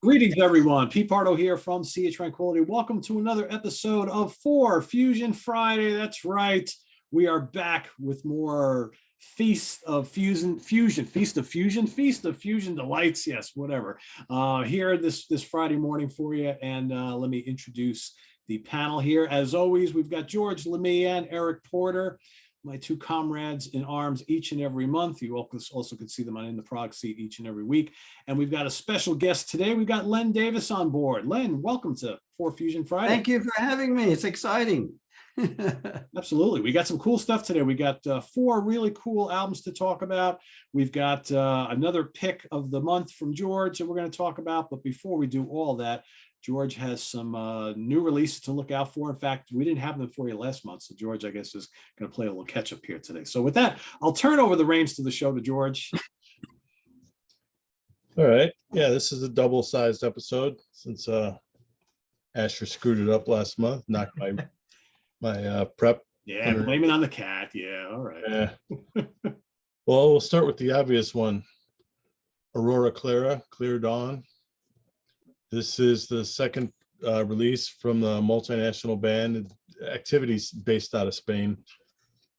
Greetings, everyone. Pete Pardo here from CH Tranquility. Welcome to another episode of 4Fusion Friday. That's right. We are back with more Feast of Fusion delights. Yes, whatever. Here this Friday morning for you. And let me introduce the panel here. As always, we've got George Lamie and Eric Porter, my two comrades in arms each and every month. You also can see them on In the Prog Seat each and every week. And we've got a special guest today. We've got Len Davis on board. Len, welcome to 4Fusion Friday. Thank you for having me. It's exciting. Absolutely. We got some cool stuff today. We got 4 really cool albums to talk about. We've got another pick of the month from George that we're going to talk about. But before we do all that, George has some new releases to look out for. In fact, we didn't have them for you last month. So George, I guess, is going to play a little catch up here today. So with that, I'll turn over the reins to the show to George. All right. Yeah, this is a double-sized episode since Asher screwed it up last month, knocked my prep. Yeah, blame it on the cat. Yeah, all right. Yeah. Well, we'll start with the obvious one. Aurora Clara, Clear Dawn. This is the second release from the multinational band, activities based out of Spain.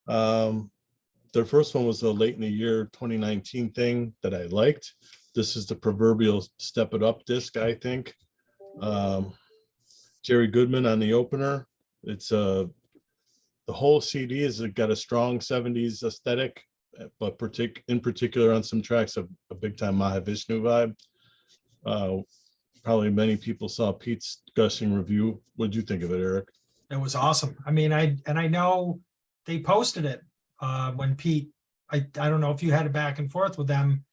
Their first one was a late in the year 2019 thing that I liked. This is the proverbial Step It Up disc, I think. Jerry Goodman on the opener. It's the whole CD has got a strong 70s aesthetic, but in particular on some tracks a big time Mahavishnu vibe. Probably many people saw Pete's gushing review. What did you think of it, Eric? It was awesome. I mean, I know they posted it when Pete, I don't know if you had a back and forth with them,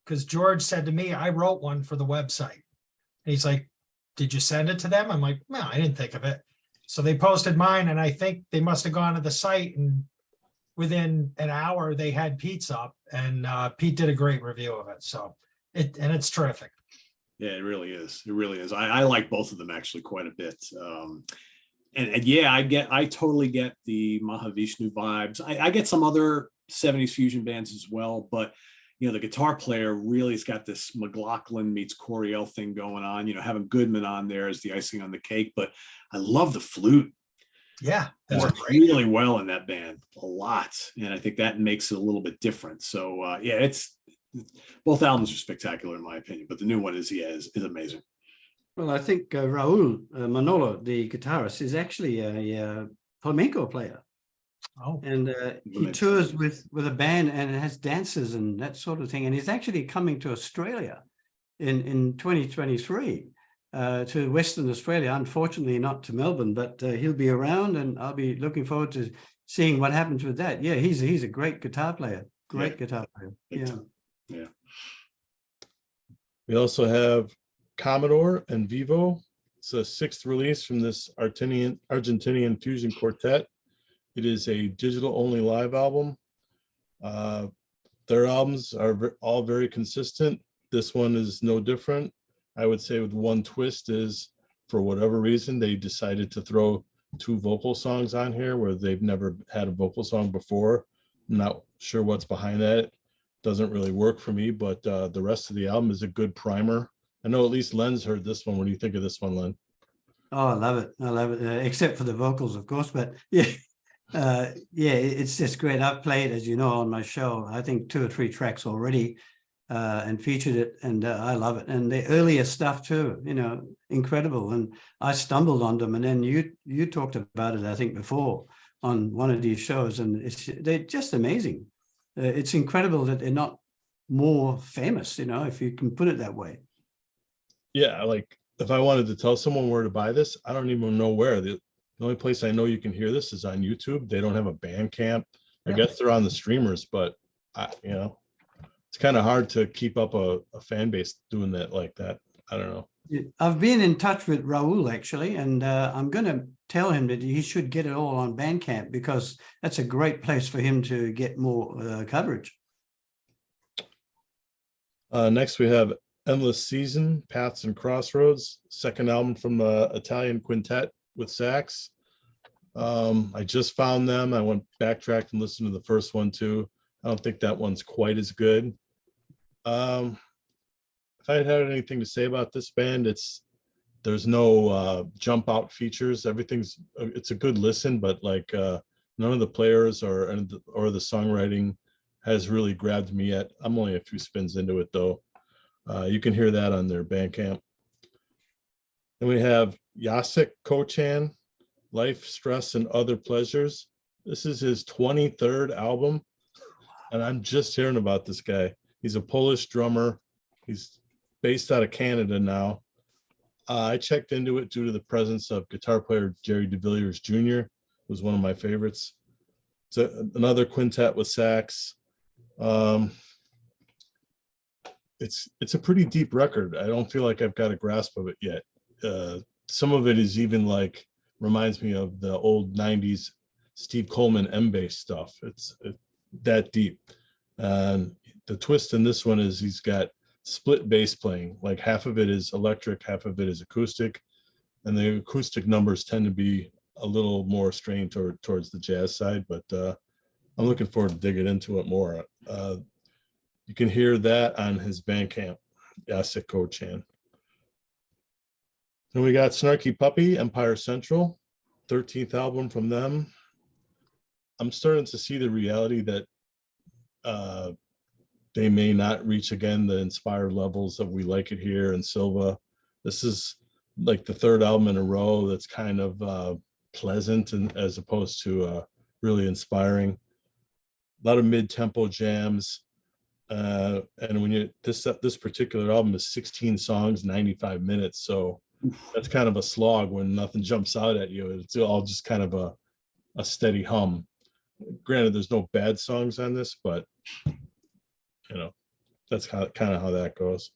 because George said to me, I wrote one for the website. And he's like, did you send it to them? I'm like, no, I didn't think of it. So they posted mine, and I think they must have gone to the site, and within an hour they had Pete's up, and Pete did a great review of it. So it's terrific. Yeah, it really is. It really is. I like both of them actually quite a bit. And yeah, I totally get the Mahavishnu vibes. I get some other 70s fusion bands as well, but you know, the guitar player really has got this McLaughlin meets Coriel thing going on. You know, having Goodman on there is the icing on the cake, but I love the flute. Yeah, It works really well in that band, a lot. And I think that makes it a little bit different. So yeah, both albums are spectacular in my opinion, but the new one is amazing. Well, I think Raul Manolo, the guitarist, is actually a flamenco player. Oh, and he tours with a band and has dances and that sort of thing. And he's actually coming to Australia in 2023 to Western Australia. Unfortunately, not to Melbourne, but he'll be around, and I'll be looking forward to seeing what happens with that. Yeah, he's a great guitar player. Guitar player. Yeah. We also have Commodore and Vivo. It's a 6th release from this Argentinian fusion quartet. It is a digital-only live album. Their albums are all very consistent. This one is no different. I would say with one twist is, for whatever reason, they decided to throw 2 vocal songs on here where they've never had a vocal song before. I'm not sure what's behind that. Doesn't really work for me, but the rest of the album is a good primer. I know at least Len's heard this one. What do you think of this one, Len? Oh, I love it. I love it, except for the vocals, of course, but yeah. Yeah, it's just great. I've played, as you know, on my show, I think 2 or 3 tracks already, and featured it, and I love it. And the earlier stuff too, you know, incredible. And I stumbled on them, and then you talked about it, I think, before on one of these shows, and they're just amazing. It's incredible that they're not more famous, you know, if you can put it that way. Yeah, like if I wanted to tell someone where to buy this, I don't even know where. The only place I know you can hear this is on YouTube. They don't have a Bandcamp. I guess they're on the streamers, but you know, it's kind of hard to keep up a fan base doing that like that. I don't know. I've been in touch with Raul actually, and I'm going to tell him that he should get it all on Bandcamp, because that's a great place for him to get more coverage. Next, we have Endless Season, Paths and Crossroads, second album from the Italian quintet with sax. I just found them. I went backtracked and listened to the first one too. I don't think that one's quite as good. if I had anything to say about this band, there's no jump out features. It's a good listen, but like none of the players or the songwriting has really grabbed me yet. I'm only a few spins into it though. You can hear that on their Bandcamp. Then we have Jacek Kochan, Life, Stress, and Other Pleasures. This is his 23rd album, and I'm just hearing about this guy. He's a Polish drummer. He's based out of Canada now. I checked into it due to the presence of guitar player Jerry DeVilliers Jr., who's one of my favorites. It's another quintet with sax. It's a pretty deep record. I don't feel like I've got a grasp of it yet. Some of it is even like reminds me of the old 90s Steve Coleman M-bass stuff. It's that deep. And the twist in this one is he's got split bass playing. Like half of it is electric, half of it is acoustic. And the acoustic numbers tend to be a little more strained towards the jazz side, but I'm looking forward to digging into it more. You can hear that on his Bandcamp, Jacek Kochan. Then we got Snarky Puppy, Empire Central, 13th album from them. I'm starting to see the reality that they may not reach again the inspired levels of We Like It Here and Silva. This is like the third album in a row that's kind of pleasant and as opposed to really inspiring. A lot of mid-tempo jams. And when this particular album is 16 songs, 95 minutes. So that's kind of a slog when nothing jumps out at you. It's all just kind of a steady hum. Granted, there's no bad songs on this, but that's kind of how that goes.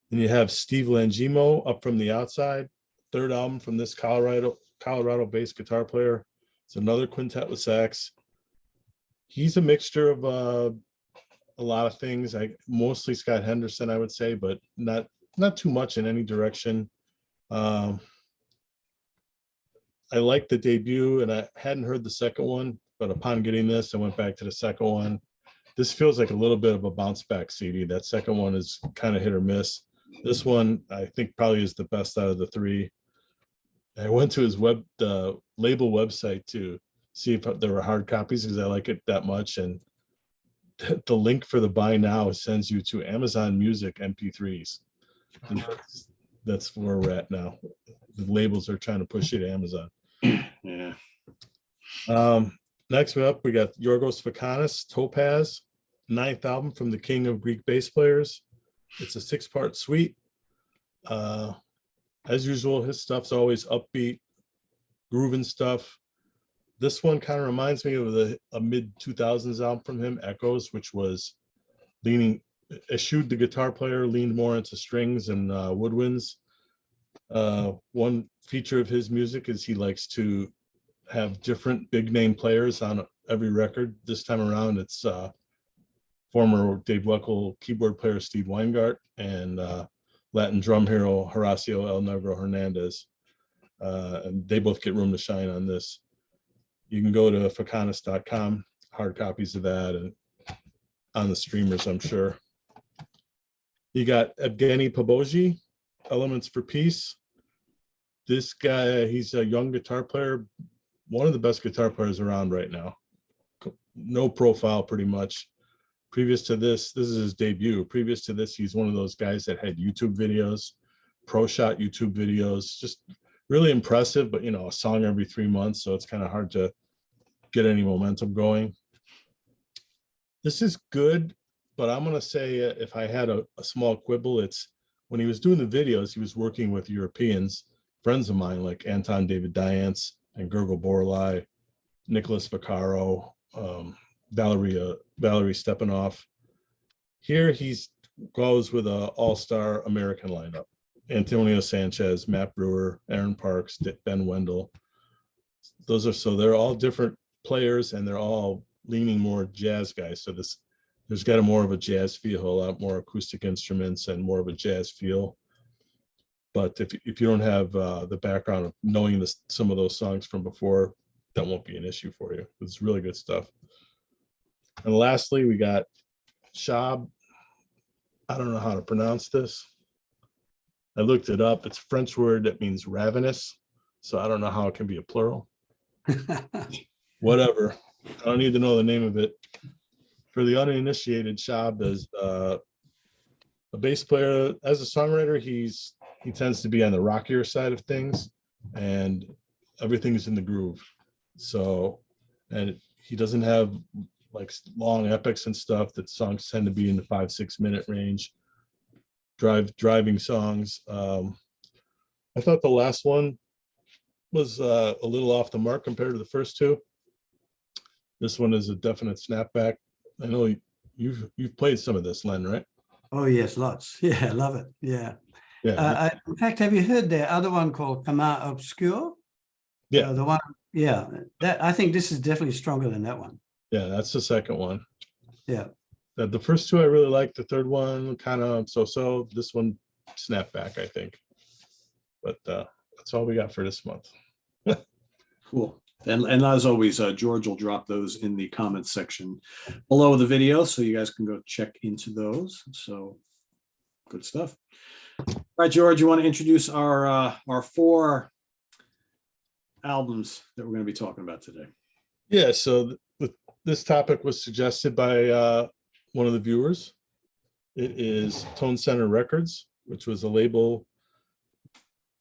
And you have Steve Langemo, Up From the Outside, third album from this Colorado-based guitar player. It's another quintet with sax. He's a mixture of a lot of things. Mostly Scott Henderson, I would say, but not too much in any direction. I liked the debut, and I hadn't heard the second one, but upon getting this, I went back to the second one. This feels like a little bit of a bounce back CD. That second one is kind of hit or miss. This one, I think, probably is the best out of the three. I went to his label website to see if there were hard copies because I like it that much. And the link for the buy now sends you to Amazon Music MP3s. And that's where we're at now. The labels are trying to push you to Amazon. Yeah. Next up, we got Yorgos Fakanis, Topaz, 9th album from the king of Greek bass players. It's a 6-part suite. As usual, his stuff's always upbeat, grooving stuff. This one kind of reminds me of a mid-2000s album from him, Echoes, which was eschewed the guitar player, leaned more into strings and woodwinds. One feature of his music is he likes to have different big name players on every record. This time around, it's former Dave Weckl keyboard player Steve Weingart and Latin drum hero Horacio El Negro Hernandez. And they both get room to shine on this. You can go to fakanis.com, hard copies of that, and on the streamers, I'm sure. You got Evgeny Poboji, Elements for Peace. This guy, he's a young guitar player, one of the best guitar players around right now. No profile, pretty much. Previous to this is his debut. Previous to this, he's one of those guys that had YouTube videos, pro shot YouTube videos, just really impressive, but a song every 3 months, so it's kind of hard to get any momentum going. This is good, but I'm going to say if I had a small quibble, it's when he was doing the videos, he was working with Europeans, friends of mine like Anton David Diance and Gergel Borlai, Nicholas Vaccaro, Valerie Stepanov. Here he goes with an all-star American lineup. Antonio Sanchez, Matt Brewer, Aaron Parks, Ben Wendell. They're all different players and they're all leaning more jazz guys. So there's got more of a jazz feel, a lot more acoustic instruments and more of a jazz feel. But if you don't have the background of knowing some of those songs from before, that won't be an issue for you. It's really good stuff. And lastly, we got Shab I don't know how to pronounce this. I looked it up. It's a French word that means ravenous. So I don't know how it can be a plural. Whatever. I don't need to know the name of it. For the uninitiated, Shab is a bass player. As a songwriter, he tends to be on the rockier side of things, and everything's in the groove. So, and he doesn't have like long epics and stuff. That songs tend to be in the 5-6 minute range. Driving songs. I thought the last one was a little off the mark compared to the first two. This one is a definite snapback. I know you've played some of this, Len, right? Oh yes, lots. Yeah, I love it. Yeah. Yeah. In fact, have you heard the other one called Commun Obscur? Yeah. The one, yeah. That I think this is definitely stronger than that one. Yeah, that's the second one. Yeah. The first two I really liked. The third one kind of so. This one snapback, I think. But that's all we got for this month. Cool. And as always, George will drop those in the comments section below the video, so you guys can go check into those. So good stuff. All right, George, you want to introduce our 4 albums that we're going to be talking about today? Yeah. So this topic was suggested by one of the viewers. It is Tone Center Records, which was a label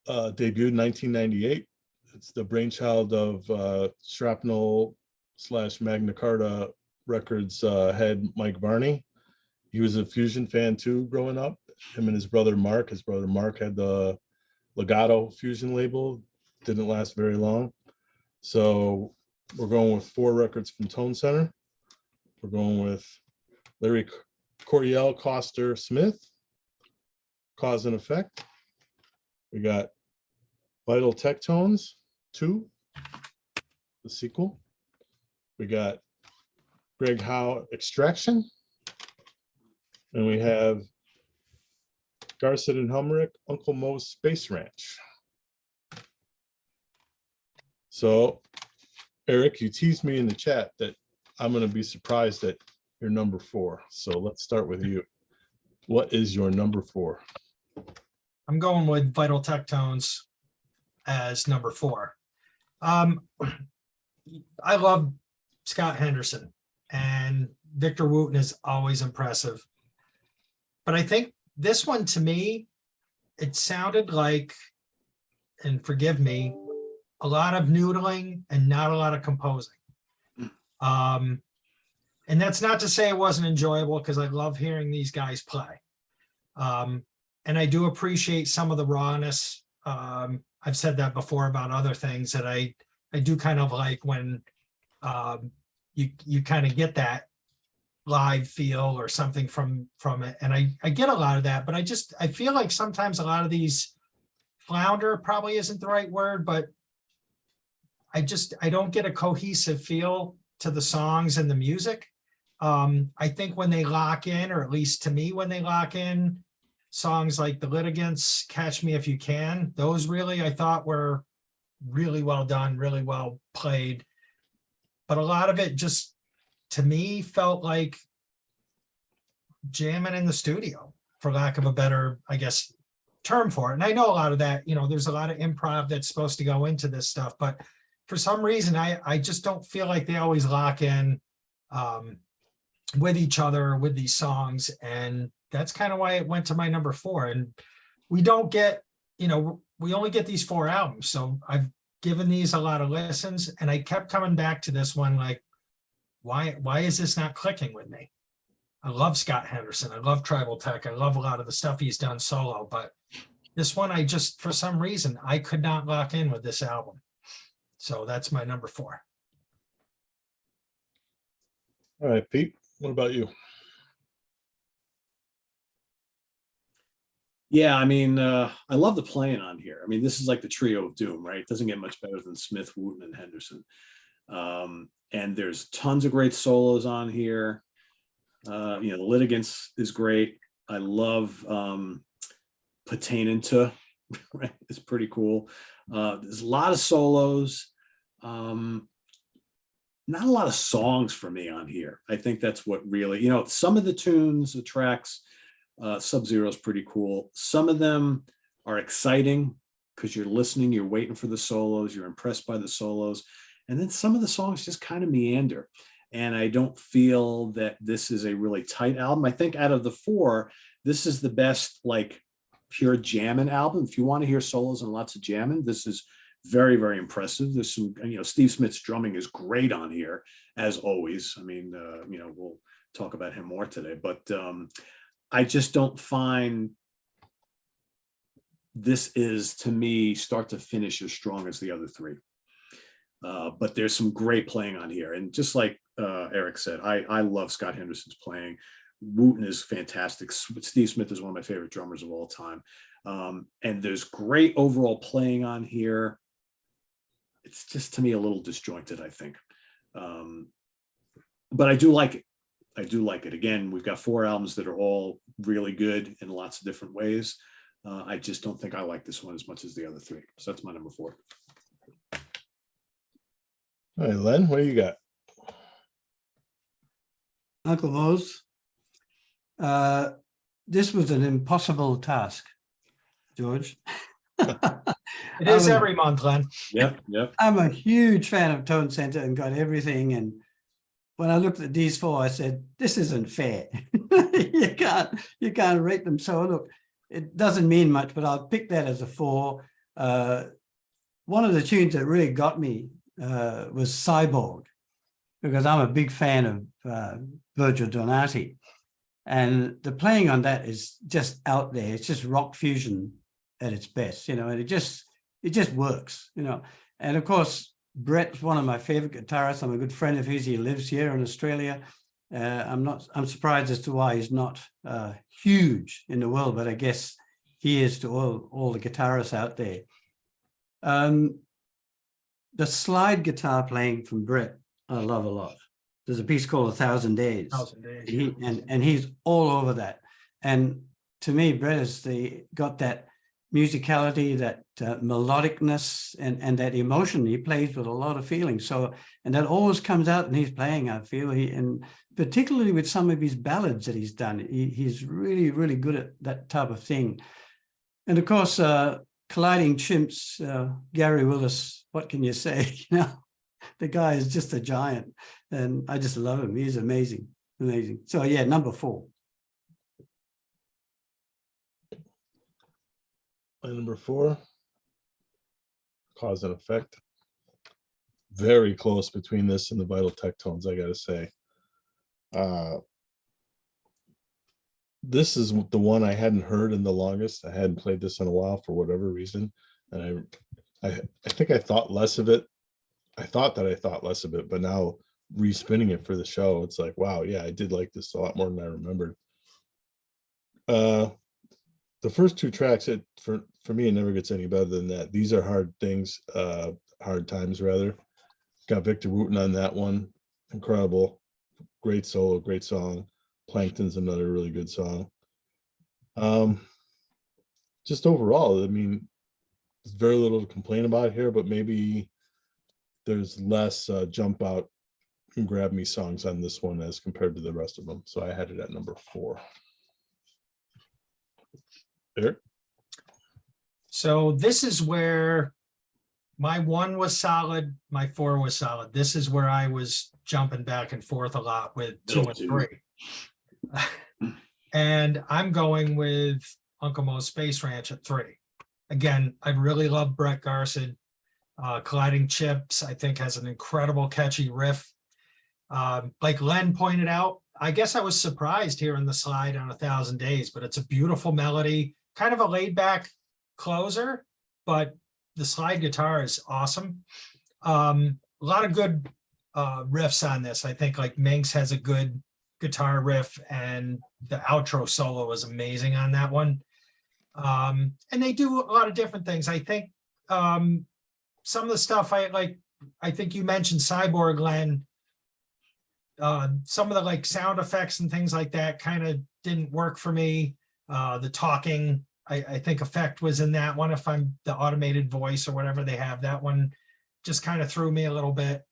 debuted in 1998. It's the brainchild of Shrapnel / Magna Carta Records head Mike Varney. He was a Fusion fan too growing up. Him and his brother Mark. His brother Mark had the Legato Fusion label. Didn't last very long. So we're going with 4 records from Tone Center. We're going with Larry Coryell Coster Smith, Cause and Effect. We got Vital Tectones 2, the sequel. We got Greg Howe Extraction. And we have Garcet and Helmerich, Uncle Mo's Space Ranch. So, Eric, you teased me in the chat that I'm going to be surprised at your number 4. So let's start with you. What is your number 4? I'm going with Vital Tectones as number 4. I love Scott Henderson, and Victor Wooten is always impressive. But I think this one, to me, it sounded like, and forgive me, a lot of noodling and not a lot of composing. And that's not to say it wasn't enjoyable, because I love hearing these guys play. And I do appreciate some of the rawness. I've said that before about other things, that I do kind of like when you kind of get that live feel or something from it. And I get a lot of that, but I feel like sometimes a lot of these flounder probably isn't the right word, but I don't get a cohesive feel to the songs and the music. I think when they lock in, or at least to me, when they lock in, songs like The Litigants, Catch Me If You Can, those really, I thought, were really well done, really well played. But a lot of it just, to me, felt like jamming in the studio, for lack of a better, I guess, term for it. And I know a lot of that, there's a lot of improv that's supposed to go into this stuff, but for some reason, I just don't feel like they always lock in with each other, with these songs. And that's kind of why it went to my number 4. And we don't get, we only get these 4 albums. So I've given these a lot of listens, and I kept coming back to this one, like, why is this not clicking with me? I love Scott Henderson. I love Tribal Tech. I love a lot of the stuff he's done solo, but this one, I just, for some reason, I could not lock in with this album. So that's my number 4. All right, Pete, what about you? Yeah, I mean, I love the playing on here. I mean, this is like the trio of doom, right? It doesn't get much better than Smith, Wooten, and Henderson. And there's tons of great solos on here. The Litigants is great. I love Patanenta, right? It's pretty cool. There's a lot of solos. Not a lot of songs for me on here. I think that's what really, some of the tunes, the tracks, Sub-Zero is pretty cool. Some of them are exciting because you're listening, you're waiting for the solos, you're impressed by the solos. And then some of the songs just kind of meander. And I don't feel that this is a really tight album. I think out of the four, this is the best like pure jamming album. If you want to hear solos and lots of jamming, this is very, very impressive. There's some, Steve Smith's drumming is great on here, as always. I mean, we'll talk about him more today, but I just don't find this is, to me, start to finish as strong as the other three. But there's some great playing on here. And just like Eric said, I love Scott Henderson's playing. Wooten is fantastic. Steve Smith is one of my favorite drummers of all time. And there's great overall playing on here. It's just, to me, a little disjointed, I think. But I do like it. I do like it. Again, we've got 4 albums that are all really good in lots of different ways. I just don't think I like this one as much as the other 3. So that's my number 4. All right, Len, what do you got? Uncle Mose, this was an impossible task, George. It is every month, Len. Yep. I'm a huge fan of Tone Center and got everything. And when I looked at these 4, I said, this isn't fair. you can't rate them. So look, it doesn't mean much, but I'll pick that as a 4. One of the tunes that really got me was Cyborg, because I'm a big fan of Virgil Donati. And the playing on that is just out there. It's just rock fusion at its best, and it just works, And of course, Brett's one of my favorite guitarists. I'm a good friend of his. He lives here in Australia. I'm surprised as to why he's not huge in the world, but I guess he is to all the guitarists out there. The slide guitar playing from Brett, I love a lot. There's a piece called 1,000 Days. 1,000 Days. And he's all over that. And to me, Brett has got that musicality, that melodicness, and that emotion. He plays with a lot of feeling. So, and that always comes out when he's playing, I feel. And particularly with some of his ballads that he's done, he's really, really good at that type of thing. And of course, Colliding Chimps, Gary Willis, what can you say? The guy is just a giant, and I just love him. He's amazing. So yeah, number 4. My number 4, Cause and Effect. Very close between this and the Vital Tectones, I gotta say. This is the one I hadn't heard in the longest. I hadn't played this in a while for whatever reason, and I think I thought less of it. I thought less of it, but now respinning it for the show, it's like, wow, yeah, I did like this a lot more than I remembered. The first 2 tracks, for me, it never gets any better than that. These are hard things, hard times rather. Got Victor Wooten on that one. Incredible. Great solo, great song. Plankton's another really good song. Just overall, I mean, there's very little to complain about here, but maybe there's less jump out and grab me songs on this one as compared to the rest of them. So I had it at number 4. Eric? So this is where my 1 was solid, my 4 was solid. This is where I was jumping back and forth a lot with 2 and 3. And I'm going with Uncle Mo's Space Ranch at 3. Again, I really love Brett Garson. Colliding Chips, I think, has an incredible catchy riff. Like Len pointed out, I guess I was surprised hearing the slide on 1,000 Days, but it's a beautiful melody, kind of a laid back closer, but the slide guitar is awesome. A lot of good riffs on this. I think like Minx has a good guitar riff, and the outro solo is amazing on that one. And they do a lot of different things. I think some of the stuff I think you mentioned Cyborg, Len. Some of the like sound effects and things like that kind of didn't work for me. The talking, I think effect was in that one. If I'm the automated voice or whatever they have, that one just kind of threw me a little bit.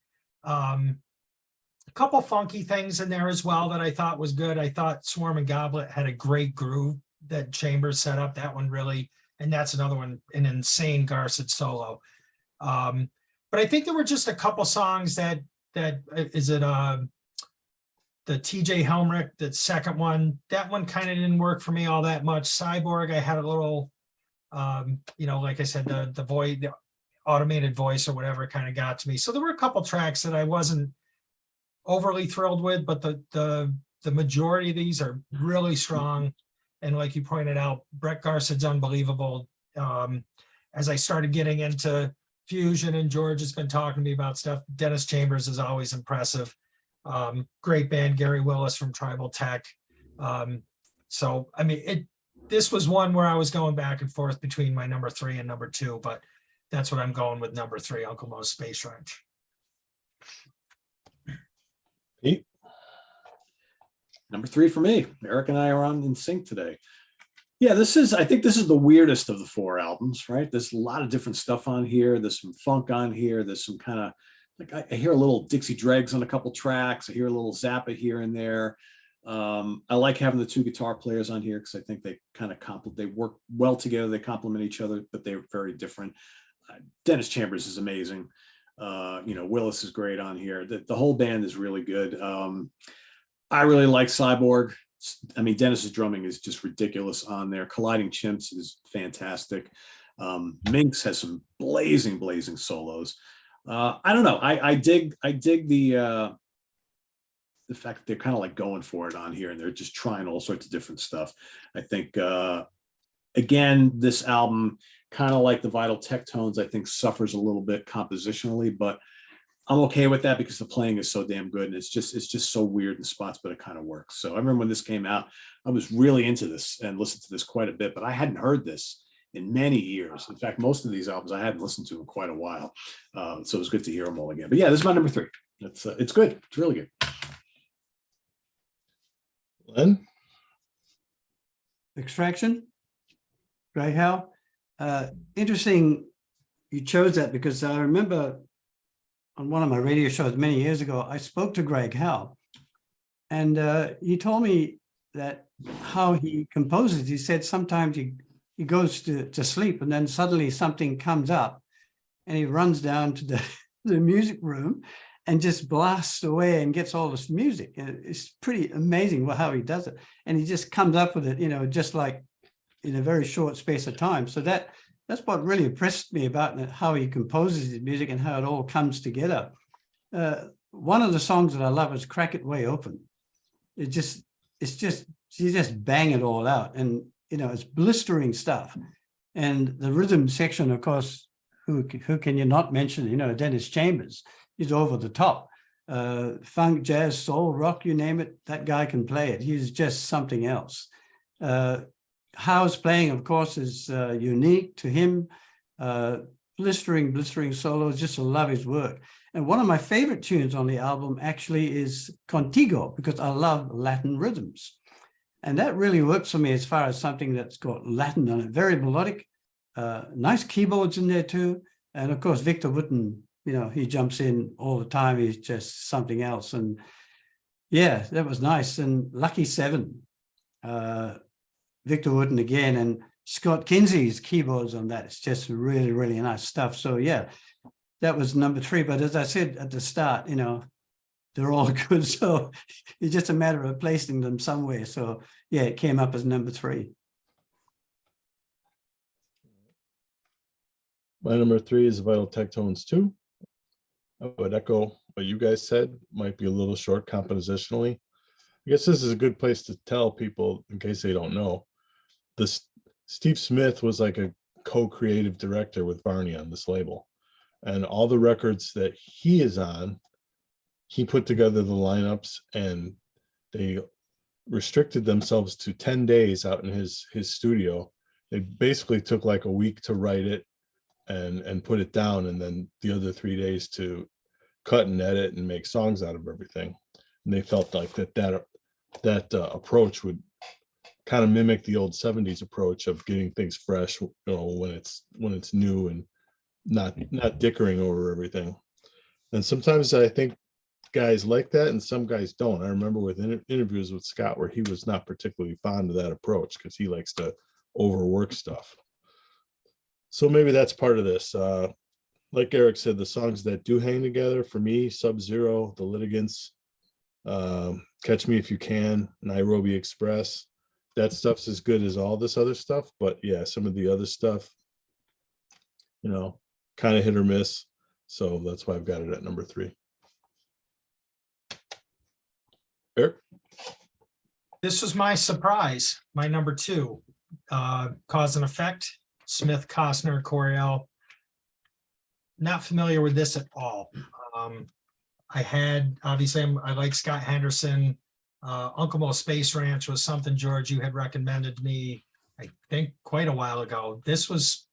A couple funky things in there as well that I thought was good. I thought Swarm and Goblet had a great groove that Chambers set up. That one really, and that's another one, an insane Garcid solo. But I think there were just a couple songs that is it the TJ Helmrich, that second one, that one kind of didn't work for me all that much. Cyborg, I had a little like I said, the voice, the automated voice or whatever kind of got to me. So there were a couple tracks that I wasn't overly thrilled with, but the majority of these are really strong. And like you pointed out, Brett Garcid's unbelievable. As I started getting into fusion, and George has been talking to me about stuff, Dennis Chambers is always impressive. Great band, Gary Willis from Tribal Tech. So I mean, this was one where I was going back and forth between my number 3 and number 2, but that's what I'm going with, number 3, Uncle Mo's Space Wrench. Pete? Number 3 for me. Eric and I are on in sync today. Yeah, I think this is the weirdest of the 4 albums, right? There's a lot of different stuff on here. There's some funk on here. There's some kind of, like, I hear a little Dixie Dregs on a couple tracks. I hear a little Zappa here and there. I like having the 2 guitar players on here because I think they kind of they work well together. They complement each other, but they're very different. Dennis Chambers is amazing. Willis is great on here. The whole band is really good. I really like Cyborg. I mean, Dennis's drumming is just ridiculous on there. Colliding Chimps is fantastic. Minx has some blazing solos. I don't know. I dig the fact that they're kind of like going for it on here, and they're just trying all sorts of different stuff. I think again, this album, kind of like the Vital Tectones, I think suffers a little bit compositionally, but I'm okay with that because the playing is so damn good, and it's just so weird in spots, but it kind of works. So I remember when this came out, I was really into this and listened to this quite a bit, but I hadn't heard this in many years. In fact, most of these albums I hadn't listened to in quite a while. So it was good to hear them all again. But yeah, this is my number 3. It's good. It's really good. Len? Extraction, Greg Howe. Interesting you chose that because I remember on one of my radio shows many years ago, I spoke to Greg Howe, and he told me that how he composes. He said sometimes he goes to sleep, and then suddenly something comes up and he runs down to the music room and just blasts away and gets all this music. And it's pretty amazing how he does it. And he just comes up with it, just like in a very short space of time. So that's what really impressed me about how he composes his music and how it all comes together. One of the songs that I love is Crack It Way Open. You just bang it all out. And, it's blistering stuff. And the rhythm section, of course, who can you not mention, Dennis Chambers. He's over the top. Funk, jazz, soul, rock, you name it, that guy can play it. He's just something else. Howe's playing, of course, is unique to him. Blistering solos, just I love his work. And one of my favorite tunes on the album actually is Contigo, because I love Latin rhythms. And that really works for me as far as something that's got Latin on it, very melodic, nice keyboards in there too. And of course, Victor Wooten, he jumps in all the time. He's just something else. And yeah, that was nice. And Lucky 7, Victor Wooten again, and Scott Kinsey's keyboards on that. It's just really, really nice stuff. So yeah, that was number 3. But as I said at the start, they're all good. So it's just a matter of placing them somewhere. So yeah, it came up as number 3. My number 3 is Vital Tectones 2. I would echo what you guys said, might be a little short compositionally. I guess this is a good place to tell people, in case they don't know, Steve Smith was like a co-creative director with Barney on this label. And all the records that he is on, he put together the lineups, and they restricted themselves to 10 days out in his studio. They basically took like a week to write it and put it down, and then the other 3 days to cut and edit and make songs out of everything. And they felt like that approach would kind of mimic the old 70s approach of getting things fresh, when it's new and not dickering over everything. And sometimes I think guys like that and some guys don't. I remember with interviews with Scott where he was not particularly fond of that approach because he likes to overwork stuff. So maybe that's part of this. Like Eric said, the songs that do hang together for me, Sub-Zero, The Litigants, Catch Me If You Can, Nairobi Express, that stuff's as good as all this other stuff. But yeah, some of the other stuff, you know, kind of hit or miss. So that's why I've got it at number 3. Eric? This was my surprise, my number 2, Cause and Effect, Smith, Costner, Coriel. Not familiar with this at all. I like Scott Henderson. Uncle Mo's Space Ranch was something, George, you had recommended to me, I think quite a while ago. This was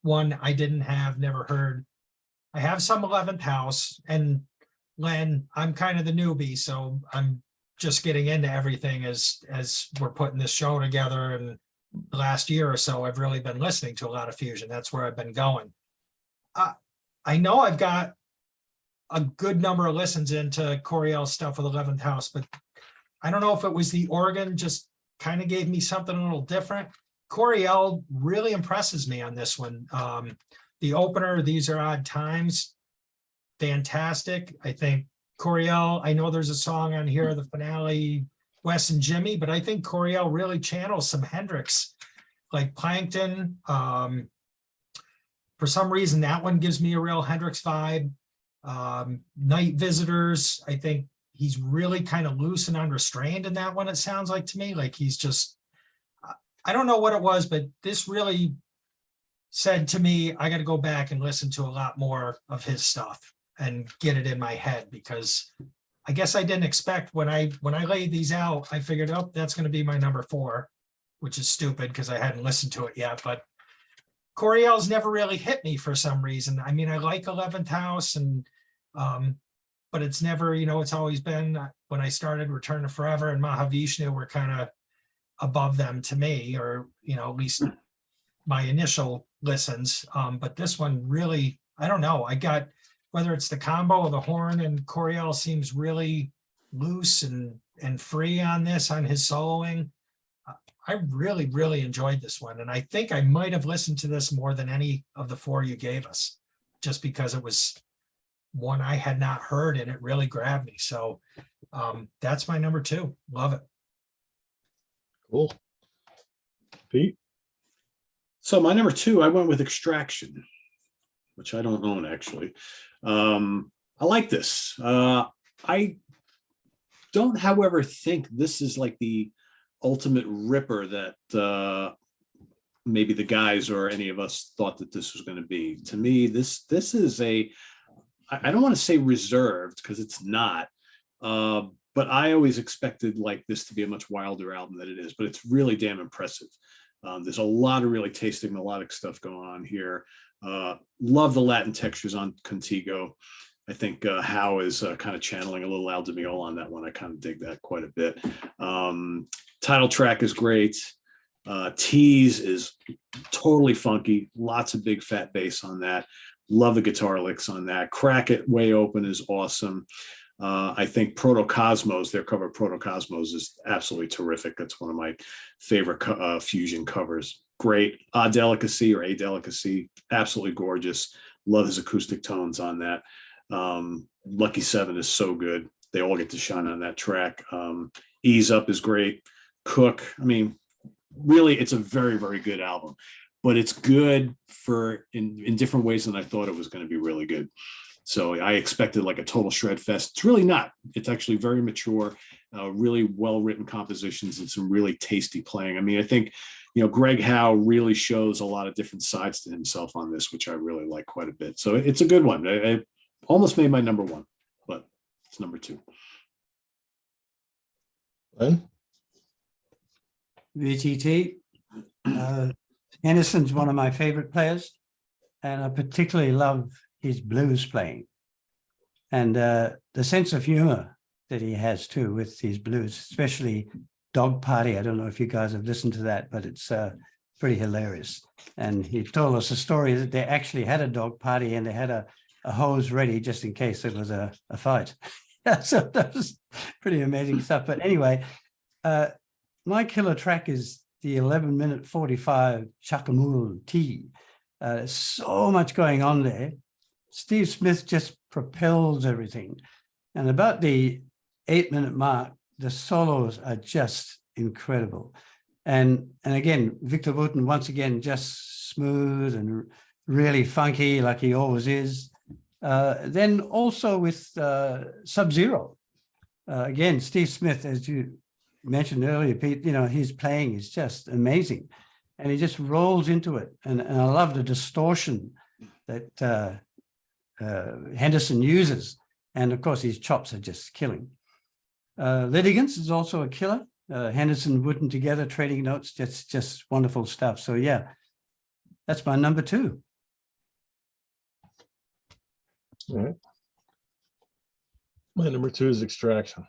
one I didn't have, never heard. I have some 11th House, and Len, I'm kind of the newbie, so I'm just getting into everything as we're putting this show together. And the last year or so, I've really been listening to a lot of fusion. That's where I've been going. I know I've got a good number of listens into Coriel's stuff with 11th House, but I don't know if it was the organ just kind of gave me something a little different. Coriel really impresses me on this one. The opener, These Are Odd Times, fantastic. I think Coriel, I know there's a song on here, the finale, Wes and Jimmy, but I think Coriel really channels some Hendrix, like Plankton. For some reason, that one gives me a real Hendrix vibe. Night Visitors, I think he's really kind of loose and unrestrained in that one, it sounds like to me. Like he's just, I don't know what it was, but this really said to me, I got to go back and listen to a lot more of his stuff and get it in my head, because I guess I didn't expect when I laid these out, I figured, oh, that's going to be my number 4, which is stupid because I hadn't listened to it yet. But Coriel's never really hit me for some reason. I mean, I like 11th House, and but it's never, it's always been when I started Return to Forever and Mahavishnu were kind of above them to me, or at least my initial listens. But this one really, I don't know. I got, whether it's the combo of the horn and Coriel seems really loose and free on this, on his soloing. I really, really enjoyed this one. And I think I might have listened to this more than any of the 4 you gave us, just because it was one I had not heard and it really grabbed me. So that's my number 2. Love it. Cool. Pete? So my number 2, I went with Extraction, which I don't own actually. I like this. I don't, however, think this is like the ultimate ripper that maybe the guys or any of us thought that this was going to be. To me, this is I don't want to say reserved, because it's not, but I always expected like this to be a much wilder album than it is, but it's really damn impressive. There's a lot of really tasty melodic stuff going on here. Love the Latin textures on Contigo. I think Howe is kind of channeling a little Al Di Meola on that one. I kind of dig that quite a bit. Title track is great. Tease is totally funky. Lots of big fat bass on that. Love the guitar licks on that. Crack It Way Open is awesome. I think Protocosmos, their cover of Protocosmos, is absolutely terrific. That's one of my favorite fusion covers. Great. A Delicacy, or A Delicacy, absolutely gorgeous. Love his acoustic tones on that. Lucky 7 is so good. They all get to shine on that track. Ease Up is great. Cook, I mean, really, it's a very, very good album, but it's good for in different ways than I thought it was going to be really good. So I expected like a total shred fest. It's really not. It's actually very mature, really well-written compositions and some really tasty playing. I mean, I think, Greg Howe really shows a lot of different sides to himself on this, which I really like quite a bit. So it's a good one. I almost made my number 1, but it's number 2. Len? VGT. Henderson's one of my favorite players, and I particularly love his blues playing and the sense of humor that he has too with his blues, especially Dog Party. I don't know if you guys have listened to that, but it's pretty hilarious. And he told us a story that they actually had a dog party and they had a hose ready just in case there was a fight. So that was pretty amazing stuff. But anyway, my killer track is the 11-minute 45 Chakamool T. So much going on there. Steve Smith just propels everything. And about the 8-minute mark, the solos are just incredible. And again, Victor Wooten, once again, just smooth and really funky like he always is. Then also with Sub-Zero. Again, Steve Smith, as you mentioned earlier, Pete, you know, his playing is just amazing. And he just rolls into it. And I love the distortion that Henderson uses. And of course, his chops are just killing. Litigants is also a killer. Henderson, Wooten together, trading notes, just wonderful stuff. So yeah, that's my number 2. All right. My number 2 is Extraction.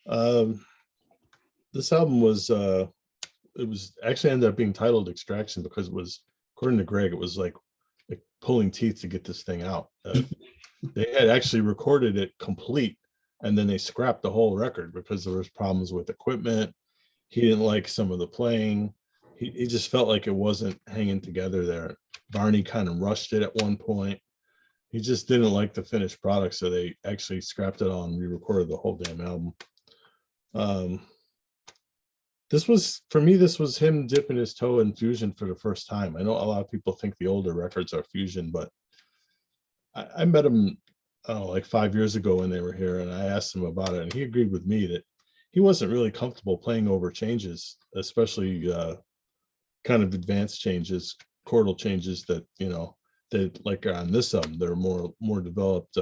This album was it was actually ended up being titled Extraction because it was, according to Greg, it was like pulling teeth to get this thing out. They had actually recorded it complete, and then they scrapped the whole record because there was problems with equipment. He didn't like some of the playing. He just felt like it wasn't hanging together there. Barney kind of rushed it at one point. He just didn't like the finished product, so they actually scrapped it all and re-recorded the whole damn album. This was, for me, this was him dipping his toe in fusion for the first time. I know a lot of people think the older records are fusion, but I met him, I don't know, like 5 years ago when they were here, and I asked him about it, and he agreed with me that he wasn't really comfortable playing over changes, especially kind of advanced changes, chordal changes that, you know, that like on this album, they're more developed.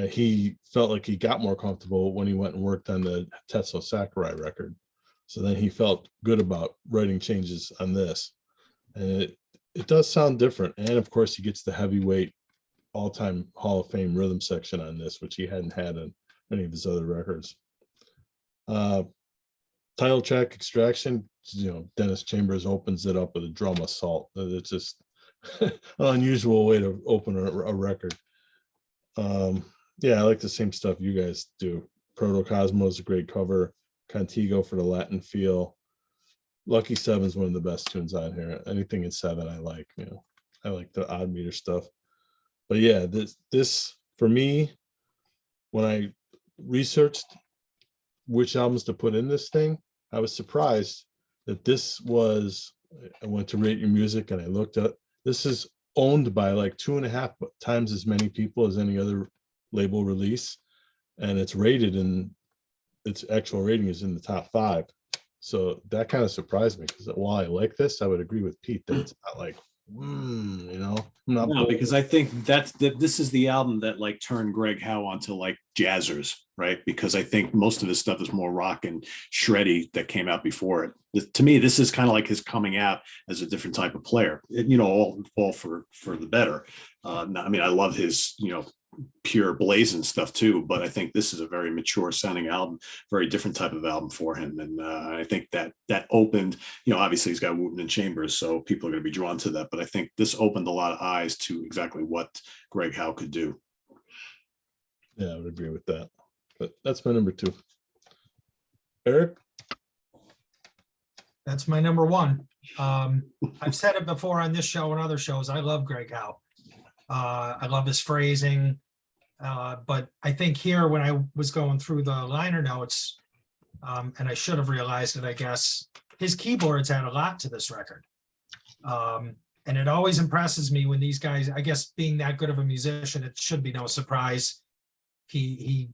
He felt like he got more comfortable when he went and worked on the Tetsuo Sakurai record. So then he felt good about writing changes on this. And it does sound different. And of course, he gets the heavyweight all-time Hall of Fame rhythm section on this, which he hadn't had on any of his other records. Title track, Extraction, you know, Dennis Chambers opens it up with a drum assault. It's just an unusual way to open a record. Yeah, I like the same stuff you guys do. Protocosmo is a great cover. Contigo for the Latin feel. Lucky 7 is one of the best tunes on here. Anything in 7 I like, you know. I like the odd meter stuff. But yeah, this for me, when I researched which albums to put in this thing, I was surprised that this was, I went to Rate Your Music and I looked up, this is owned by like 2.5 times as many people as any other label release, and it's rated, in its actual rating is in the top 5. So that kind of surprised me, because while I like this, I would agree with Pete that it's not like, you know, no, because I think this is the album that like turned Greg Howe onto like jazzers, right? Because I think most of his stuff is more rock and shreddy that came out before it. To me, this is kind of like his coming out as a different type of player, you know, all for the better. I mean, I love his, you know, pure blazing stuff too, but I think this is a very mature sounding album, very different type of album for him. And I think that opened, you know, obviously he's got Wooten and Chambers, so people are going to be drawn to that, but I think this opened a lot of eyes to exactly what Greg Howe could do. Yeah, I would agree with that. But that's my number 2. Eric? That's my number 1. I've said it before on this show and other shows. I love Greg Howe. I love his phrasing. But I think here, when I was going through the liner notes, and I should have realized it, I guess, his keyboards add a lot to this record. And it always impresses me when these guys, I guess being that good of a musician, it should be no surprise. He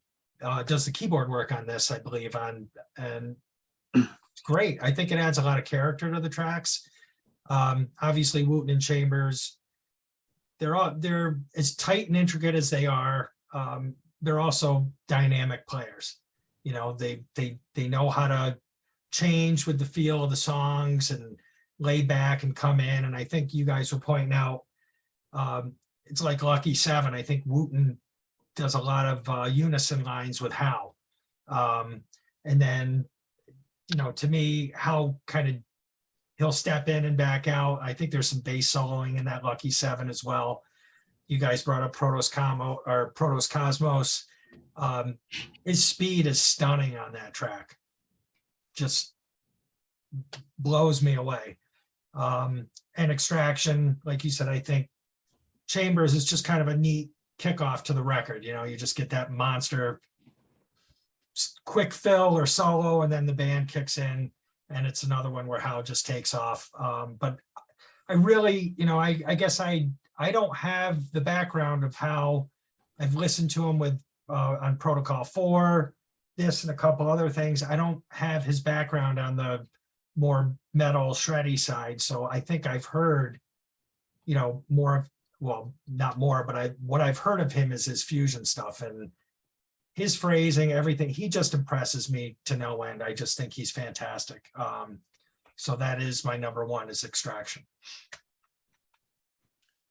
does the keyboard work on this, I believe, and it's great. I think it adds a lot of character to the tracks. Obviously, Wooten and Chambers, they're as tight and intricate as they are. They're also dynamic players. You know, they know how to change with the feel of the songs and lay back and come in. And I think you guys were pointing out, it's like Lucky 7. I think Wooten does a lot of unison lines with Howe. And then, you know, to me, Howe kind of, he'll step in and back out. I think there's some bass soloing in that Lucky 7 as well. you guys brought up Protos Cosmos. His speed is stunning on that track. Just blows me away. And Extraction, like you said, I think Chambers is just kind of a neat kickoff to the record. You know, you just get that monster quick fill or solo, and then the band kicks in, and it's another one where Hal just takes off. But I really, you know, I guess I don't have the background of how I've listened to him with on Protocol 4, this and a couple other things. I don't have his background on the more metal shreddy side. So I think I've heard, you know, more of, well, not more, but what I've heard of him is his fusion stuff, and his phrasing, everything. He just impresses me to no end. I just think he's fantastic. So that is my number one, is Extraction.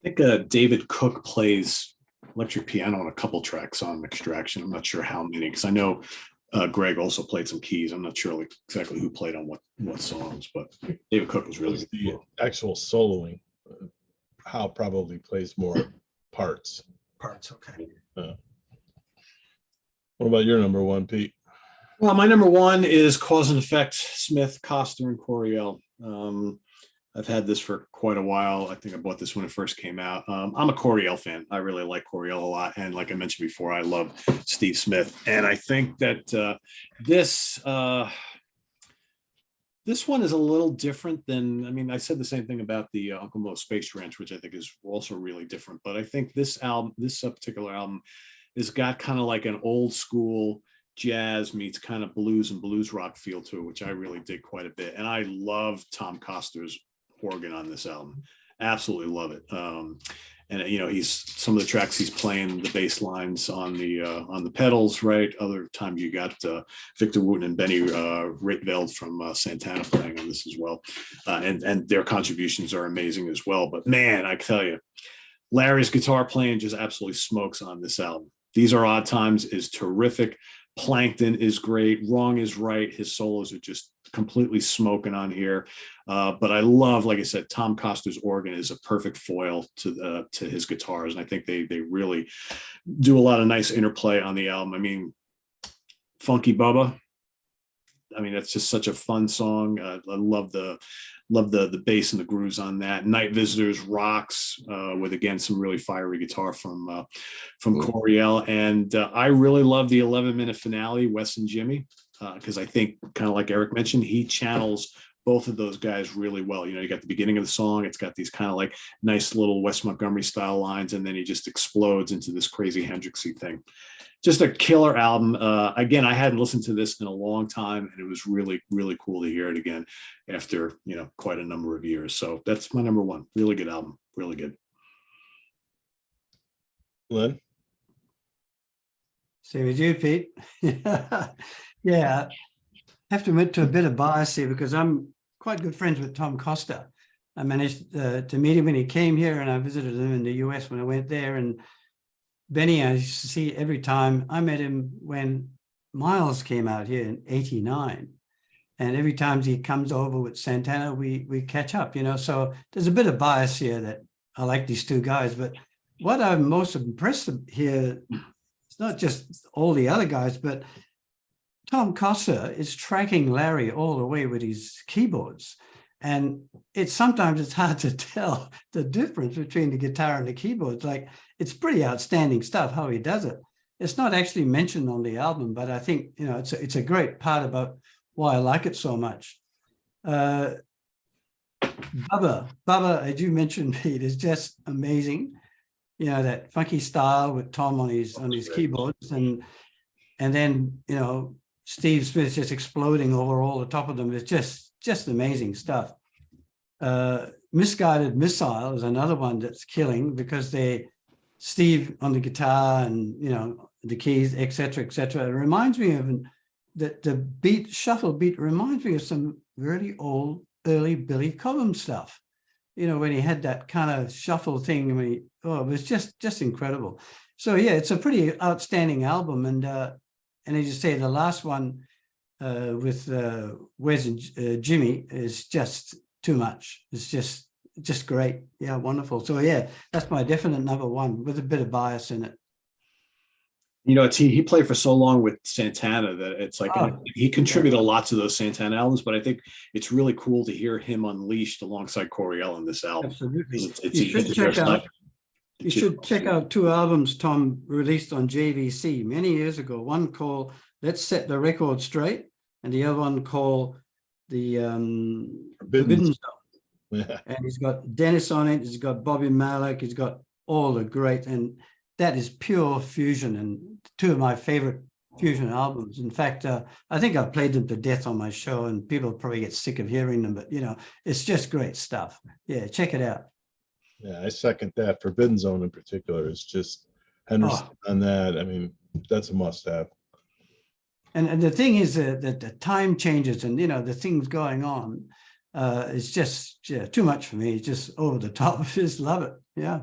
I think David Cook plays electric piano on a couple tracks on Extraction. I'm not sure how many, because I know Greg also played some keys. I'm not sure like exactly who played on what songs, but David Cook was really The good. actual soloing, Hal probably plays more parts. Okay. What about your number one, Pete? Well, my number one is Cause and Effect, Smith, Coster, and Coriel. I've had this for quite a while. I think I bought this when it first came out. I'm a Coriel fan. I really like Coriel a lot. And like I mentioned before, I love Steve Smith. And I think that this one is a little different than, I mean, I said the same thing about the Uncle Mo's Space Ranch, which I think is also really different. But I think this particular album has got kind of like an old school jazz meets kind of blues and blues rock feel to it, which I really dig quite a bit. And I love Tom Coster's organ on this album. Absolutely love it. And you know, some of the tracks he's playing the bass lines on the pedals, right? Other times you got Victor Wooten and Benny Rietveld from Santana playing on this as well, and their contributions are amazing as well. But man, I tell you, Larry's guitar playing just absolutely smokes on this album. These Are Odd Times is terrific. Plankton is great. Wrong is Right. His solos are just completely smoking on here. But I love, like I said, Tom Coster's organ is a perfect foil to his guitars. And I think they really do a lot of nice interplay on the album. I mean, Funky Bubba. I mean, that's just such a fun song. I love the bass and the grooves on that. Night Visitors rocks with, again, some really fiery guitar from Coriel. And I really love the 11-minute finale, Wes and Jimmy, because I think, kind of like Eric mentioned, he channels both of those guys really well. You know, you got the beginning of the song, it's got these kind of like nice little Wes Montgomery style lines, and then he just explodes into this crazy Hendrixy thing. Just a killer album. Again, I hadn't listened to this in a long time, and it was really, really cool to hear it again after, you know, quite a number of years. So that's my number one. Really good album. Really good. Len? Same as you, Pete. Yeah, I have to admit to a bit of bias here because I'm quite good friends with Tom Coster. I managed to meet him when he came here, and I visited him in the US when I went there. And Benny, I used to see every time. I met him when Miles came out here in '89. And every time he comes over with Santana, we catch up, you know. So there's a bit of bias here that I like these two guys. But what I'm most impressed here, it's not just all the other guys, but Tom Coster is tracking Larry all the way with his keyboards. And sometimes it's hard to tell the difference between the guitar and the keyboards. Like, it's pretty outstanding stuff how he does it. It's not actually mentioned on the album, but I think, you know, it's a great part about why I like it so much. Bubba, as you mentioned, Pete, is just amazing. You know, that funky style with Tom on his keyboards, and then, you know, Steve Smith just exploding over all the top of them. It's just amazing stuff. Misguided Missile is another one that's killing, because Steve on the guitar and, you know, the keys, etc., etc. It reminds me of the shuffle beat reminds me of some really old early Billy Cobham stuff. You know, when he had that kind of shuffle thing, it was just incredible. So yeah, it's a pretty outstanding album. And as you say, the last one with Wes and Jimmy is just too much. It's just just great. Yeah, wonderful. So yeah, that's my definite number one with a bit of bias in it. You know, he played for so long with Santana that it's like Oh, he contributed a lot to those Santana albums, but I think it's really cool to hear him unleashed alongside Coriel in this album. absolutely. It's You should check out. You It's should just- check out two albums Tom released on JVC many years ago. One called "Let's Set the Record Straight," and the other one called the Forbidden Zone. Yeah. And he's got Dennis on it. He's got Bobby Malek. He's got all the great, and that is pure fusion. And two of my favorite fusion albums. In fact, I think I've played them to death on my show, and people probably get sick of hearing them. But you know, it's just great stuff. Yeah, check it out. Yeah, I second that. Forbidden Zone in particular is just Henderson on that. I mean, that's a must-have. And the thing is that the time changes, and you know the things going on. It's just too much for me. It's just over the top. I just love it. Yeah.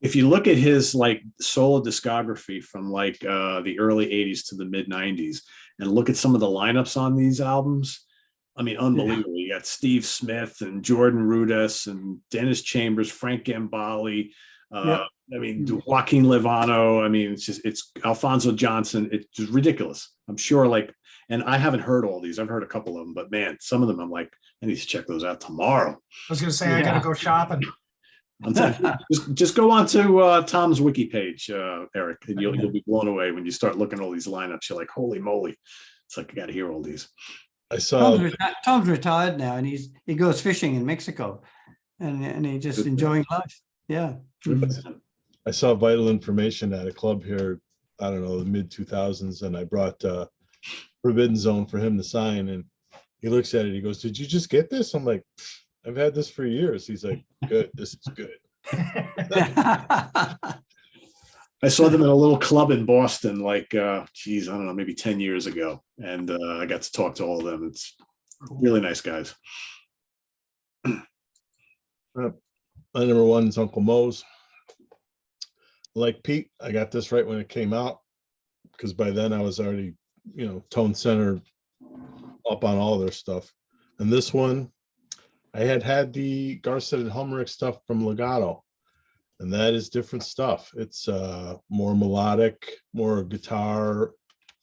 If you look at his like solo discography from like the early 80s to the mid 90s and look at some of the lineups on these albums, I mean, unbelievable. You got Steve Smith and Jordan Rudess and Dennis Chambers, Frank Gambale. I mean, Joaquin Levano. I mean, it's Alfonso Johnson. It's just ridiculous. I'm sure and I haven't heard all these. I've heard a couple of them, but man, some of them I'm like, I need to check those out tomorrow. I was gonna say I gotta go shopping. Just go on to Tom's wiki page, Eric, and you'll be blown away when you start looking at all these lineups. You're like, holy moly! It's like I got to hear all these. I saw Tom's retired now, and he goes fishing in Mexico, and he just enjoying life. Yeah. I saw Vital Information at a club here. I don't know, the mid 2000s, and I brought Forbidden Zone for him to sign, and he looks at it. He goes, "Did you just get this?" I'm like, "I've had this for years." He's like, "Good, this is good." I saw them in a little club in Boston, I don't know, maybe 10 years ago. And I got to talk to all of them. It's really nice guys. My number one is Uncle Mo's. Like Pete, I got this right when it came out, because by then I was already, Tone Center up on all their stuff. And this one, I had the Garcet and Humrick stuff from Legato, and that is different stuff. It's more melodic, more guitar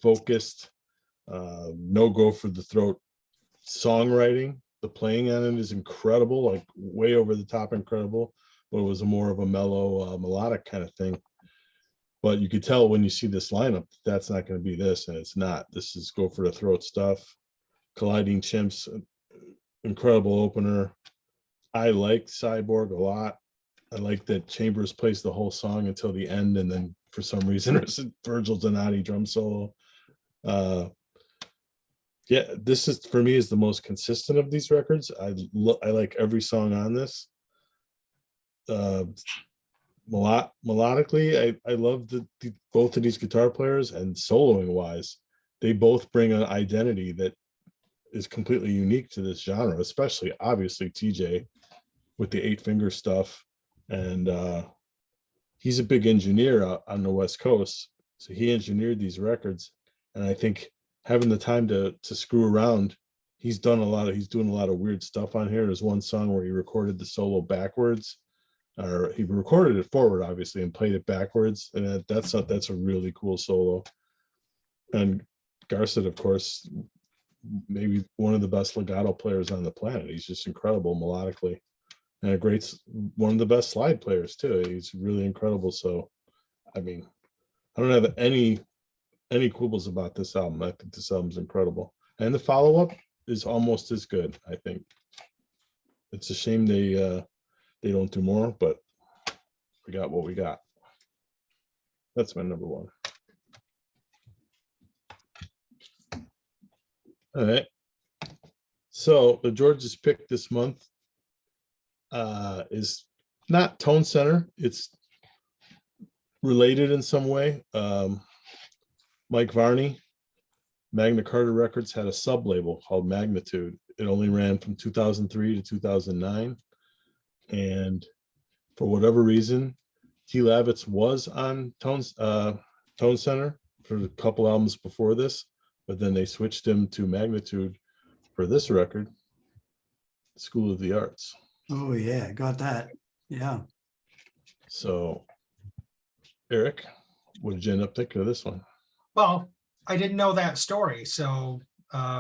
focused, no go for the throat songwriting. The playing on it is incredible, like way over the top incredible, but it was more of a mellow melodic kind of thing. But you could tell when you see this lineup, that's not going to be this, and it's not. This is go for the throat stuff. Colliding Chimps, incredible opener. I like Cyborg a lot. I like that Chambers plays the whole song until the end, and then for some reason there's a Virgil Donati drum solo. Yeah, this is for me is the most consistent of these records. I like every song on this. Melodically, I love both of these guitar players, and soloing wise, they both bring an identity that is completely unique to this genre, especially obviously TJ with the 8-finger stuff. And he's a big engineer out on the West Coast, so he engineered these records. And I think having the time to screw around, he's doing a lot of weird stuff on here. There's one song where he recorded the solo backwards, or he recorded it forward obviously and played it backwards, and that's a really cool solo. And Garcet, of course, maybe one of the best legato players on the planet. He's just incredible melodically, and one of the best slide players too. He's really incredible. So, I mean, I don't have any quibbles about this album. I think this album's incredible, and the follow-up is almost as good. I think it's a shame they don't do more, but we got what we got. That's my number one. All right. So the George's pick this month is not Tone Center. It's related in some way. Mike Varney, Magna Carta Records, had a sub-label called Magnitude. It only ran from 2003 to 2009. And for whatever reason, T. Lavitz was on Tone Center for a couple albums before this, but then they switched him to Magnitude for this record, School of the Arts. Oh, yeah, got that. Yeah. So, Eric, what did you end up thinking of this one? Well, I didn't know that story, so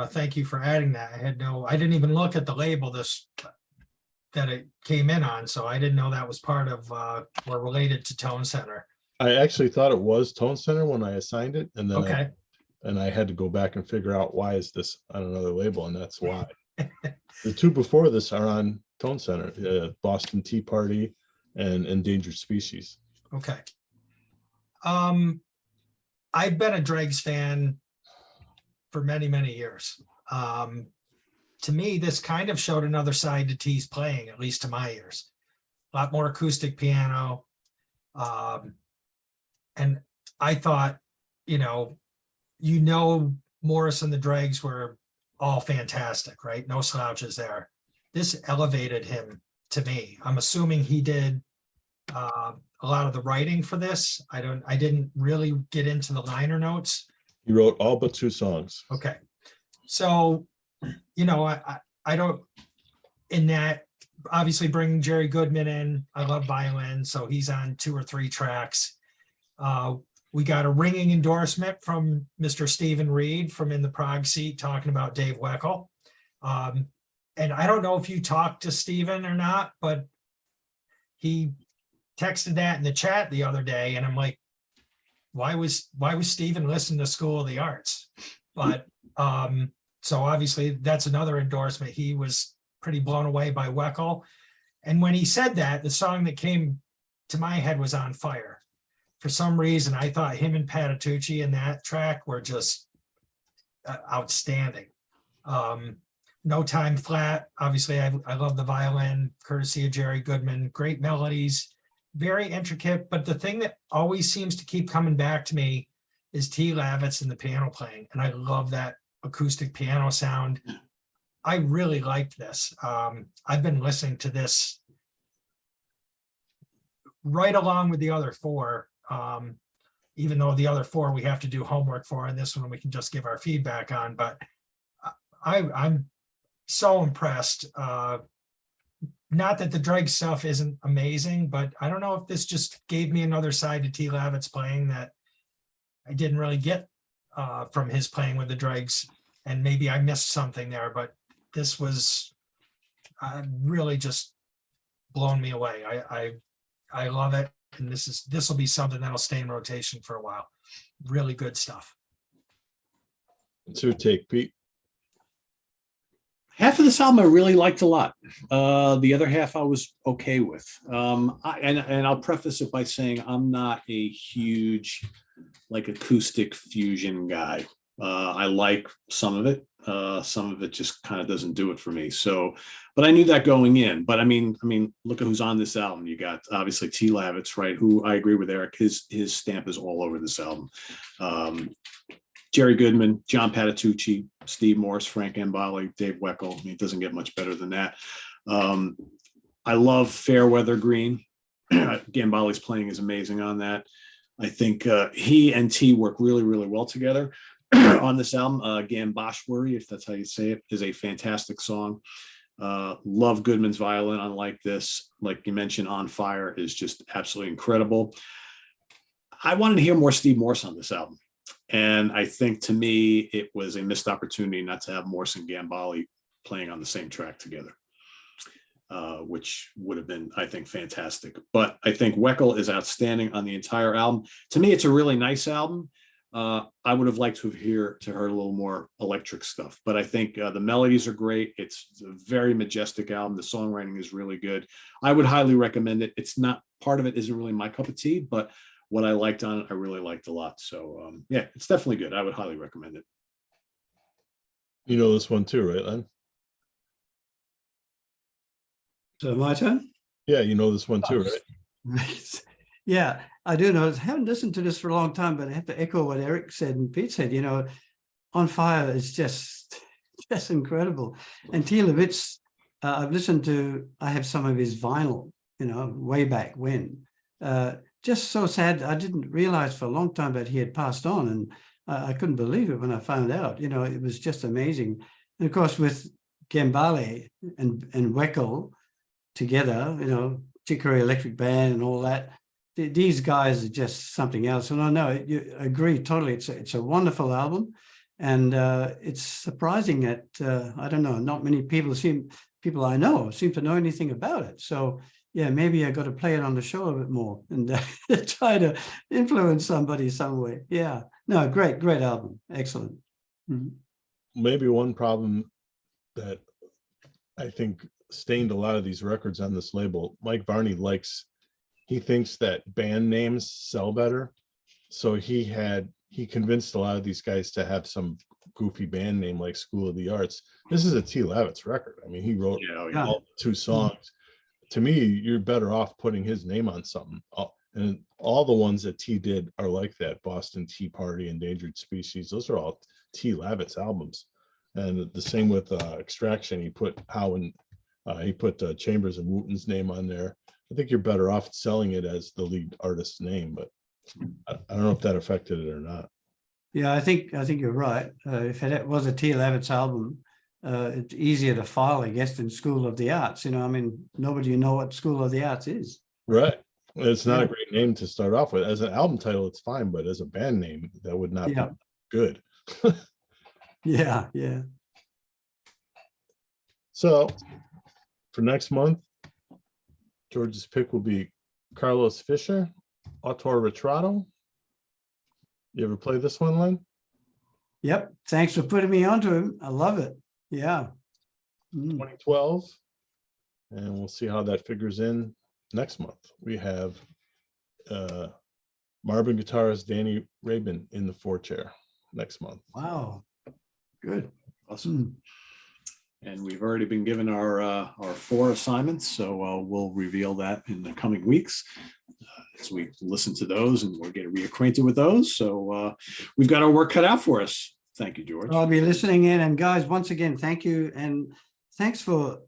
thank you for adding that. I didn't even look at the label that it came in on, so I didn't know that was part of or related to Tone Center. I actually thought it was Tone Center when I assigned it, and then Okay. I had to go back and figure out why is this on another label, and that's why. The two before this are on Tone Center, Boston Tea Party and Endangered Species. Okay. I've been a Dregs fan for many, many years. To me, this kind of showed another side to T's playing, at least to my ears. A lot more acoustic piano. And I thought, Morris and the Dregs were all fantastic, right? No slouches there. This elevated him to me. I'm assuming he did a lot of the writing for this. I didn't really get into the liner notes. He wrote all but 2 songs. Okay. So, I don't, in that, obviously bringing Jerry Goodman in, I love violin, so he's on 2 or 3 tracks. We got a ringing endorsement from Mr. Stephen Reed from In the Prague Seat talking about Dave Weckl. And I don't know if you talked to Stephen or not, but he texted that in the chat the other day, and I'm like, why was Stephen listening to School of the Arts? But so obviously that's another endorsement. He was pretty blown away by Weckl. And when he said that, the song that came to my head was On Fire. For some reason, I thought him and Patitucci in that track were just outstanding. No Time Flat, obviously I love the violin, courtesy of Jerry Goodman, great melodies, very intricate. But the thing that always seems to keep coming back to me is T. Lavitz and the piano playing. And I love that acoustic piano sound. I really liked this. I've been listening to this right along with the other 4, even though the other 4 we have to do homework for, and this one we can just give our feedback on. But I'm so impressed. Not that the Drake stuff isn't amazing, but I don't know if this just gave me another side to T. Lavitz playing that I didn't really get from his playing with the Dregs, and maybe I missed something there, but this was really just blown me away. I love it, and this will be something that'll stay in rotation for a while. Really good stuff. What's your take, Pete? Half of this album I really liked a lot. The other half I was okay with. And I'll preface it by saying I'm not a huge acoustic fusion guy. I like some of it. Some of it just kind of doesn't do it for me. So, but I knew that going in. But I mean, look at who's on this album. You got obviously T. Lavitz, right? Who I agree with Eric. His stamp is all over this album. Jerry Goodman, John Patitucci, Steve Morse, Frank Gambale, Dave Weckl. I mean, it doesn't get much better than that. I love Fairweather Green. Gambale's playing is amazing on that. I think he and T work really, really well together on this album. Gambashwari, if that's how you say it, is a fantastic song. Love Goodman's violin. Unlike this, like you mentioned, On Fire is just absolutely incredible. I wanted to hear more Steve Morse on this album. And I think to me, it was a missed opportunity not to have Morse and Gambale playing on the same track together, which would have been, I think, fantastic. But I think Weckl is outstanding on the entire album. To me, it's a really nice album. I would have liked to have heard a little more electric stuff, but I think the melodies are great. It's a very majestic album. The songwriting is really good. I would highly recommend it. It's not, part of it isn't really my cup of tea, but what I liked on it, I really liked a lot. So yeah, it's definitely good. I would highly recommend it. You know this one too, right, Len? So my turn? Yeah, you know this one too, right? Yeah, I do know. I haven't listened to this for a long time, but I have to echo what Eric said and Pete said. On Fire is just incredible. And T. Lavitz, I've listened to, I have some of his vinyl, way back when. Just so sad. I didn't realize for a long time that he had passed on, and I couldn't believe it when I found out. It was just amazing. And of course, with Gambale and Weckl, together, you know, Chicory Electric Band and all that. These guys are just something else. And I know you agree totally. It's a wonderful album. And it's surprising that, I don't know, not many people I know seem to know anything about it. So yeah, maybe I got to play it on the show a bit more and try to influence somebody some way. Yeah, no, great album. Excellent. Mhm. Maybe one problem that I think stained a lot of these records on this label, Mike Varney he thinks that band names sell better. So he convinced a lot of these guys to have some goofy band name like School of the Arts. This is a T. Lavitz record. I mean, he wrote Yeah. all 2 songs. To me, you're better off putting his name on something. And all the ones that T did are like that. Boston Tea Party, Endangered Species. Those are all T. Lavitz albums. And the same with Extraction. He put Chambers and Wooten's name on there. I think you're better off selling it as the lead artist's name, but I don't know if that affected it or not. Yeah, I think you're right. If it was a T. Lavitz album, it's easier to file, I guess, than School of the Arts. You know, I mean, nobody know what School of the Arts is. Right. It's not a great name to start off with. As an album title, it's fine, but as a band name, that would not be good. Yeah. So for next month, George's pick will be Carlos Fisher, Autor Retrato. You ever play this one, Len? Yep. Thanks for putting me onto him. I love it. Yeah. 2012. And we'll see how that figures in next month. We have Marvin guitarist Danny Rabin in the 4 chair next month. Wow. Good. Awesome. And we've already been given our 4 assignments, so we'll reveal that in the coming weeks as we listen to those and we'll get reacquainted with those. So we've got our work cut out for us. Thank you, George. I'll be listening in. And guys, once again, thank you. And thanks for,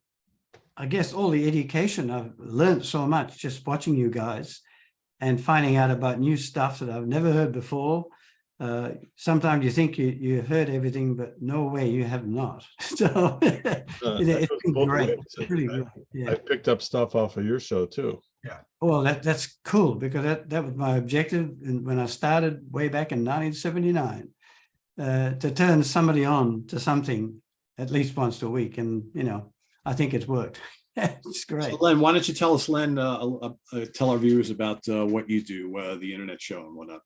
I guess, all the education. I've learned so much just watching you guys and finding out about new stuff that I've never heard before. Sometimes you think you heard everything, but no way, you have not. So it's been great. It's really great. Yeah. I picked up stuff off of your show too. Yeah. Well, that's cool because that was my objective when I started way back in 1979, to turn somebody on to something at least once a week. And, you know, I think it's worked. It's great. So Len, why don't you tell us, Len, tell our viewers about what you do, the internet show and whatnot.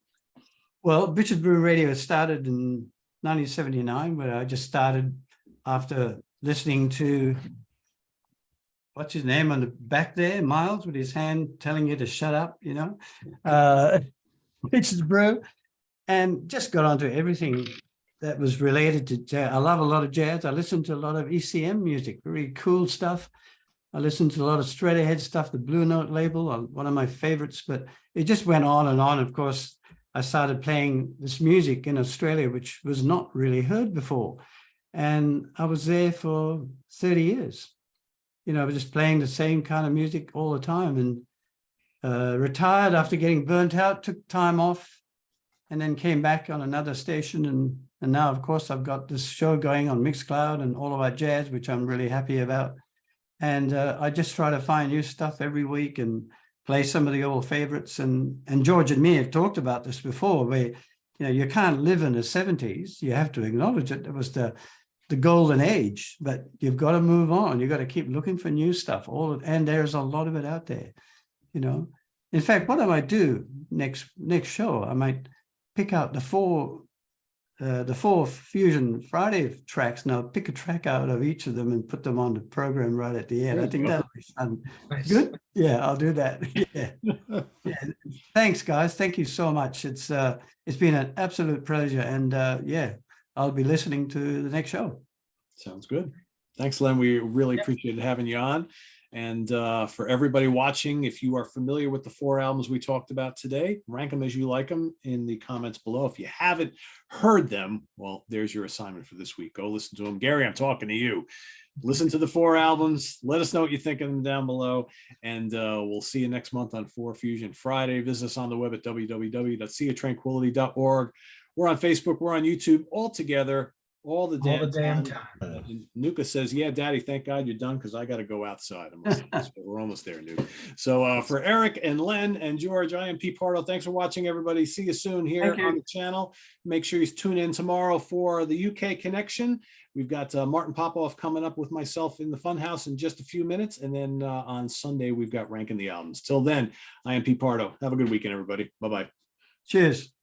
Well, Bitches Brew Radio started in 1979, where I just started after listening to, what's his name on the back there, Miles, with his hand telling you to shut up, you know, Bitches Brew, and just got onto everything that was related to jazz. I love a lot of jazz. I listen to a lot of ECM music, very cool stuff. I listened to a lot of straight ahead stuff, the Blue Note label, one of my favorites, but it just went on and on. Of course, I started playing this music in Australia, which was not really heard before. And I was there for 30 years. You know, I was just playing the same kind of music all the time, and retired after getting burnt out, took time off, and then came back on another station. And now, of course, I've got this show going on Mixcloud and All About Jazz, which I'm really happy about. And I just try to find new stuff every week and play some of the old favorites. And George and me have talked about this before, where, you know, you can't live in the 70s. You have to acknowledge it. It was the golden age, but you've got to move on. You've got to keep looking for new stuff. And there's a lot of it out there, you know. In fact, what I might do next show, I might pick out the 4Fusion Friday tracks. Now pick a track out of each of them and put them on the program right at the end. I think that'll be fun. Nice. Good. Yeah, I'll do that. Yeah. Thanks, guys. Thank you so much. It's been an absolute pleasure. And yeah, I'll be listening to the next show. Sounds good. Thanks, Len. We really appreciate having you on. And for everybody watching, if you are familiar with the 4 albums we talked about today, rank them as you like them in the comments below. If you haven't heard them, well, there's your assignment for this week. Go listen to them. Gary, I'm talking to you. Listen to the 4 albums. Let us know what you think of them down below. And we'll see you next month on 4Fusion Friday. Visit us on the web at www.seaoftranquility.org. We're on Facebook. We're on YouTube all together. all the all the damn time. time. And Nuka says, yeah, Daddy, thank God you're done because I got to go outside. We're almost there, Nuka. So for Eric and Len and George, I am Pete Pardo. Thanks for watching, everybody. See you soon here Thank you. on the channel. Make sure you tune in tomorrow for the UK Connection. We've got Martin Popoff coming up with myself in the Funhouse in just a few minutes. And then on Sunday, we've got Ranking the Albums. Till then, I am Pete Pardo. Have a good weekend, everybody. Bye-bye. Cheers.